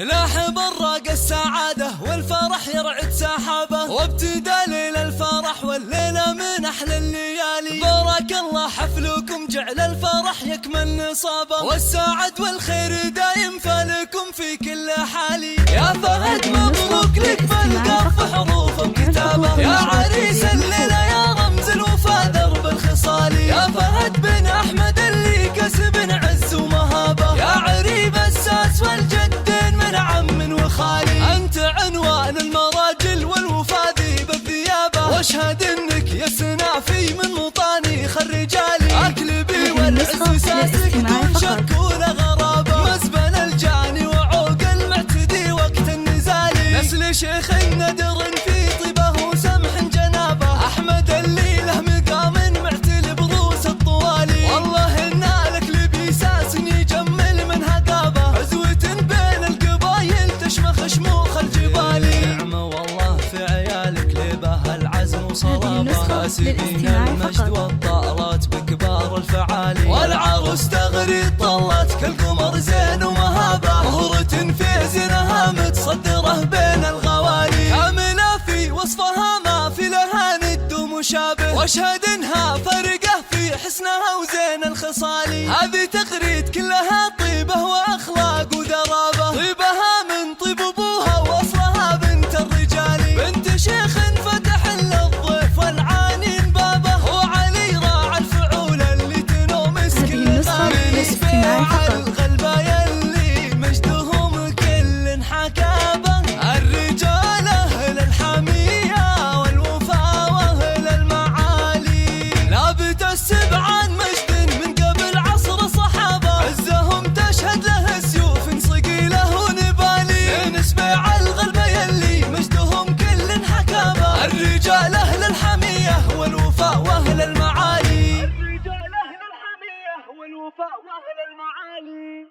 لاح براق السعادة والفرح يرعد سحابه، وابتدى ليل الفرح والليلة من أحلى الليالي. بارك الله حفلكم جعل الفرح يكمل نصابه، والسعد والخير دايم فالكم في كل حالي. يا فهد مبروك لك بالقف حروف وكتابه، يا عريس الليلة يا رمز الوفا درب الخصالي. يا فهد بن أحمد اللي كسب عز ومهابه، يا عريب الساس والجدين من عم وخالي. أنت عنوان المراجل والوفا ذيب الثيابة، واشهد انك يا سنافي من مطانيخ الرجالي. اكلبي والعز ساسك دون شك ولا غرابة، مسبن الجاني وعوق المعتدي وقت النزالي. نسل شيخ ندر في طيبه وسمح جنابه، احمد اللي له مقام معتل بروس الطوالي. والله ان الاكلبي ساس يجمل من هقابه، عزوة بين القبايل تشمخ شموخ الجبالي. نعمة والله في عيالك لبه العزم وصلابه، كاسبين المجد والطارات بكبار الفعالي. والعروس تغري طلت كالقمر زين ومهابه، مهرة في زينها متصدره بين الغوالي. كاملة في وصفها ما في لها ند ومشابه، واشهد انها فرقه في حسنها وزين الخصالي. هذه تغريد كلها طيبه واخلاق ودرابه، طيبها من طيب ابوها واصلها بنت الرجالي. بنت شيخ فتح للضيف والعانين بابه، وعلي راعى الفعول اللي تنومس كل غالي. بيع الغلبه يلي مجدهم كل حكابه، الرجال اهل الحميه والوفا واهل المعالي. لابت السبع عن مجد من قبل عصر صحابه، عزهم تشهد له سيوف صقيله ونبالي. نسبع الغلبه يلي مجدهم كل حكابه، الرجال اهل الحميه والوفا واهل المعالي. الرجال اهل الحميه والوفا واهل المعالي.